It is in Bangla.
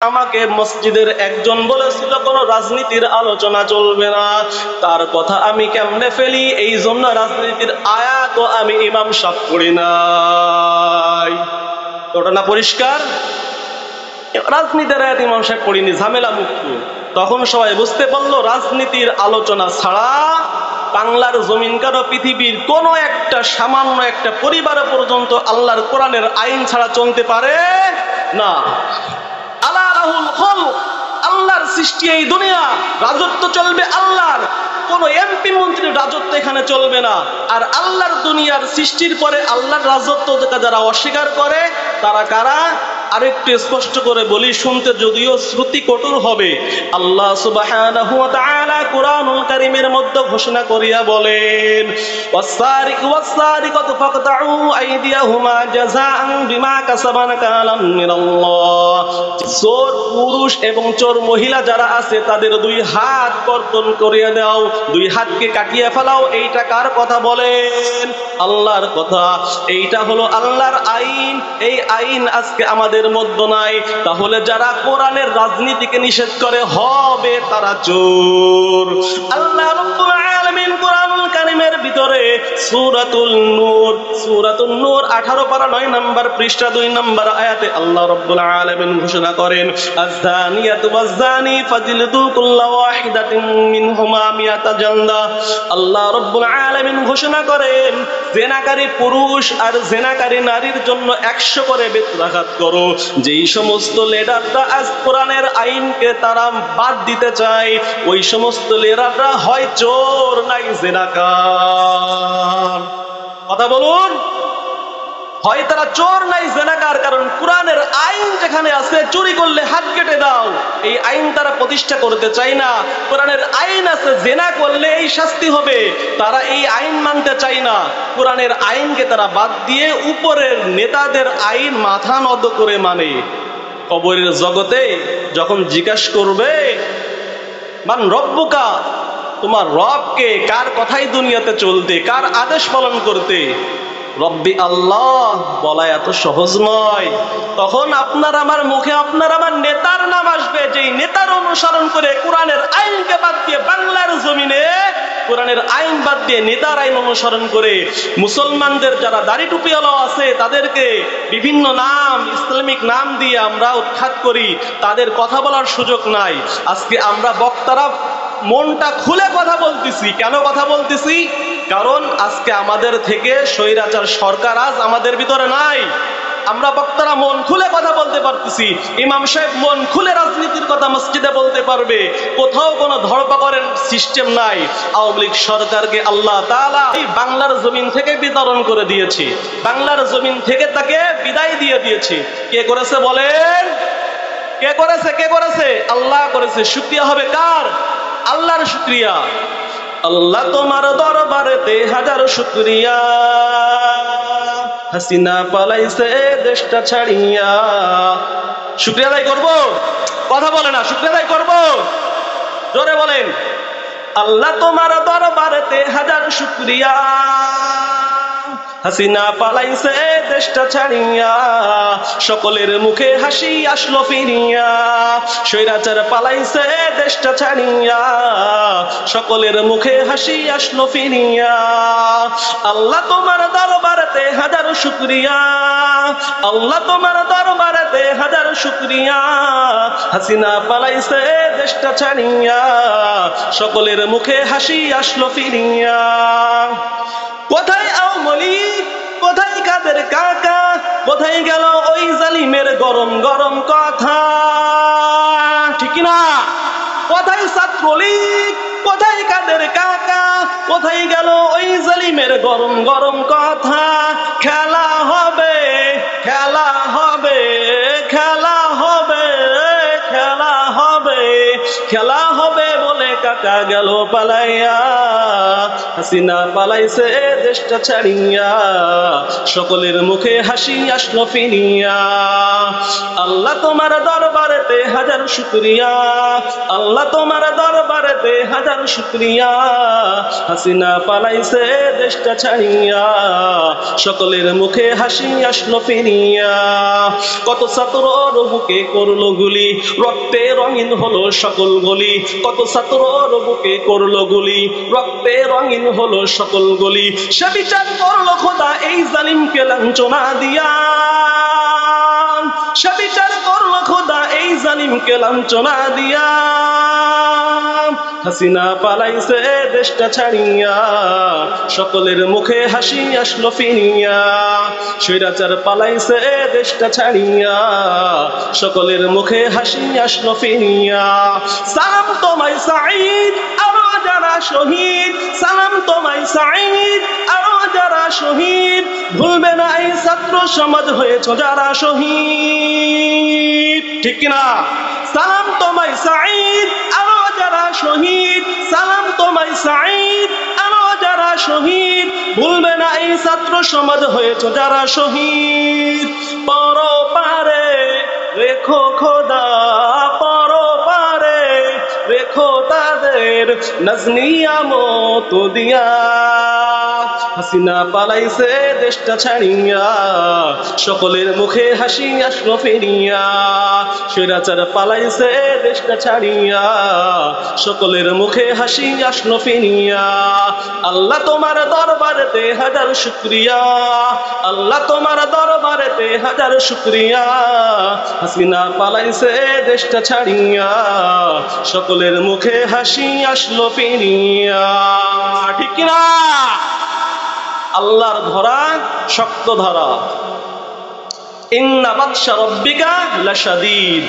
আমাকে মসজিদের একজন বলেছিল কোনো রাজনীতির আলোচনা চলবে না। তার কথা আমি কেমনে ফেলি, এই জন্য রাজনীতির আয়াতও আমি ইমাম সাহেব পড়ি নাই। ঘটনা পরিষ্কার, রাজনীতির আয়াত ইমাম সাহেব পড়িনি, ঝামেলা মুক্ত। তখন সবাই বুঝতে পারলো রাজনীতির আলোচনা ছাড়া বাংলার জমিন কারো পৃথিবীর কোন একটা সামান্য একটা পরিবার পর্যন্ত আল্লাহর কোরআনের আইন ছাড়া চলতে পারে না। আল্লাহর সৃষ্টি এই দুনিয়া, রাজত্ব চলবে আল্লাহর, কোন এমপি মন্ত্রীর রাজত্ব এখানে চলবে না। আর আল্লাহর দুনিয়ার সৃষ্টির পরে আল্লাহর রাজত্ব যারা অস্বীকার করে তারা কারা, আরেকটু স্পষ্ট করে বলি, শুনতে যদিও শ্রুতি কঠোর হবে। আল্লাহ সুবহানাহু ওয়া তাআলা কুরআনুল কারীমের মধ্যে ঘোষণা করিয়া বলেন, ওয়াস-সারিকু ওয়াস-সারিকাতু ফাকতাউ আইদিয়াহুমা জাযাআন বিমা কাসাবা নাকালাম মিনাল্লাহ। চোর পুরুষ এবং চোর মহিলা যারা আছে তাদের দুই হাত কর্তন করিয়ে দাও, দুই হাতকে কাটিয়ে ফেলাও। এইটা কার কথা বলেন? আল্লাহর কথা। এইটা হলো আল্লাহর আইন। এই আইন আজকে আমাদের মধ্যে নাই। তাহলে যারা কোরআনের রাজনীতিকে নিষেধ করে হবে তারা চোর। আল্লাহ রাব্বুল আলামিন কোরআনুল কারীমের ভিতরে সূরাতুল নূর 18 পারা 9 নম্বর পৃষ্ঠা 2 নম্বর আয়াতে আল্লাহ রাব্বুল আলামিন ঘোষণা করেন, আয-যানিয়াতু ওয়াজ-যানি ফাজলিদু কুল্লা ওয়াহিদাতিন মিনহুমা মিয়াতা জালদা। আল্লাহ রাব্বুল আলামিন ঘোষণা করেন, জেনাকারী পুরুষ আর জেনাকারী নারীর জন্য 100 করে বেত্রাঘাত করো। যেই সমস্ত লিডাররা আজ কোরআনের আইনকে তারা বাদ দিতে চায়, ওই সমস্ত লিডাররা হয় চোর নাই জেনাকার। কথা বলুন, হয় তারা চোর নাই জেনাকার। কারণ কোরআনের আইন যেখানে আছে চুরি করলে হাত কেটে দাও, এই আইন তারা প্রতিষ্ঠা করতে চায় না। কোরআনের আইন আছে জেনা করলে এই শাস্তি হবে, তারা এই আইন মানতে চায় না। কোরআনের আইনকে তারা বাদ দিয়ে উপরের নেতাদের আইন মাথা নত করে মানে। কবরের জগতে যখন জিজ্ঞাসা করবে মান রব্বুকা, তোমার রবকে, কার কথাই দুনিয়াতে চলতে, কার আদেশ পালন করতে, রব্বি আল্লাহ বলা এত সহজ নয়। তখন আপনার আমার মুখে আপনার আমার নেতার নাম আসবে, যেই নেতার অনুসরণ করে কোরআনের আইনকে বাদ দিয়ে বাংলার জমিনে কোরআনের আইন বাদ দিয়ে নেতার আইন অনুসরণ করে মুসলমানদের যারা দাড়ি টুপিওয়ালা আছে তাদেরকে বিভিন্ন নাম, ইসলামিক নাম দিয়ে আমরা উৎখাত করি, তাদের কথা বলার সুযোগ নাই। আজকে আমরা বক্তারা মনটা খুলে কথা বলতেছি। কেন কথা বলতেছি? কারণ আজকে আমাদের থেকে স্বৈরাচার সরকার আজ আমাদের ভিতরে নাই। আমরা বক্তারা মন খুলে কথা বলতে পারতেছি। ইমাম সাহেব মন খুলে রাজনীতির কথা মসজিদে বলতে পারবে। কোথাও কোনো ধরপাকড়ের সিস্টেম নাই। আওয়ামী লীগ সরকারকে আল্লাহ তাআলা এই বাংলার জমিন থেকে বিতরণ করে দিয়েছে, বাংলার জমিন থেকে তাকে বিদায় দিয়ে দিয়েছে। কে করেছে বলেন? কে করেছে? কে করেছে? আল্লাহ করেছে। শুকরিয়া হবে কার? আল্লাহর শুকরিয়া। আল্লাহ তোমার দরবারেতে হাজার শুকরিয়া, হাসিনা পালাইছে দেশটা ছাড়িয়া। শুকরিয়া আদায় করবো? কথা বলে না, শুকরিয়া আদায় করবো? জোরে বলেন। আল্লাহ তোমার দরবারেতে হাজার শুকরিয়া, হাসিনা পালাইছে দেশটা ছাড়িয়া। সকলের মুখে হাসি আসলো ফিরিয়া, স্বৈরাচার পালাইছে দেশটা ছাড়িয়া। সকলের মুখে হাসি আসলো ফিরিয়া। আল্লাহ তোমার দরবারেতে হাজার শুকরিয়া, আল্লাহ তোমার দরবারেতে হাজার শুকরিয়া, হাসিনা পালাইছে দেশটা ছাড়িয়া। সকলের মুখে হাসি আসলো ফিরিয়া। কোথায় আওয়ামী লীগ, কোথায় কাদের কাকা, কোথায় গেল ওই জালিমের গরম গরম কথা? ঠিক না? কোথায় ছাত্রলীগ, কোথায় কাদের কাকা, কোথায় গেল ওই জালিমের গরম গরম কথা? খেলা হবে, খেলা হবে, খেলা হবে, খেলা হবে, খেলা হবে বলে কাকা গেল পালাইয়া। হাসিনা পালাইছে দেশটা ছাড়িয়া, সকলের মুখে হাসি আসলো ফিরিয়া। আল্লাহ তোমার দরবারেতে হাজার শুকরিয়া, আল্লাহ তোমার দরবারেতে হাজার শুকরিয়া। হাসিনা পালাইছে দেশটা ছাড়িয়া, সকলের মুখে হাসি আসলো ফিরিয়া। কত ছাত্রর বুকে করলো গুলি, রক্তে রঙিন হলো সকল গলি। কত ছাত্রর বুকে করলো গুলি, রক্তে রঙিন হলো সকল গলি। সে বিচার করলো খোদা এই জালিমকে লাঞ্ছনা দিয়া, সে বিচার করলো খোদা এই জালিমকে লাঞ্ছনা দিয়া। হাসিনা পালাইছে দেশটা ছাড়িয়া, সকলের মুখে হাসি আসলো ফিরিয়া। স্বৈরাচার পালাইছে দেশটা ছাড়িয়া, সকলের মুখে হাসি আসলো ফিরিয়া। সালাম তোমায় সাঈদ আরো যারা শহীদ, সালাম তোমায় সাঈদ আরো যারা শহীদ। ভুলবে না এই ছাত্র সমাজ হয়েছ যারা শহীদ, ঠিক কিনা? সালাম তোমায় সাঈদ আরো যারা শহীদ, সালাম তোমায় সাঈদ আরো যারা শহীদ। ভুলবে না এই ছাত্র সমাজ হয়েছ যারা শহীদ। পরপারে রেখো খোদা, পরপারে রেখো তাদের নাজনিয়ামত দিয়া। হাসিনা পালাইছে দেশটা ছাড়িয়া, সকলের মুখে হাসি আসলো ফিরিয়া। স্বৈরাচার পালাইছে দেশটা ছাড়িয়া, সকলের মুখে হাসি আসলো ফিরিয়া। আল্লাহ তোমার দরবারেতে হাজার শুকরিয়া, আল্লাহ তোমার দরবারেতে হাজার শুকরিয়া। হাসিনা পালাইছে দেশটা ছাড়িয়া, সকলের মুখে হাসি আসলো ফিরিয়া, ঠিক কিনা? আল্লাহর ধরা শক্ত ধরা। ইন্না বাতশা রাব্বিকা লাশাদীদ।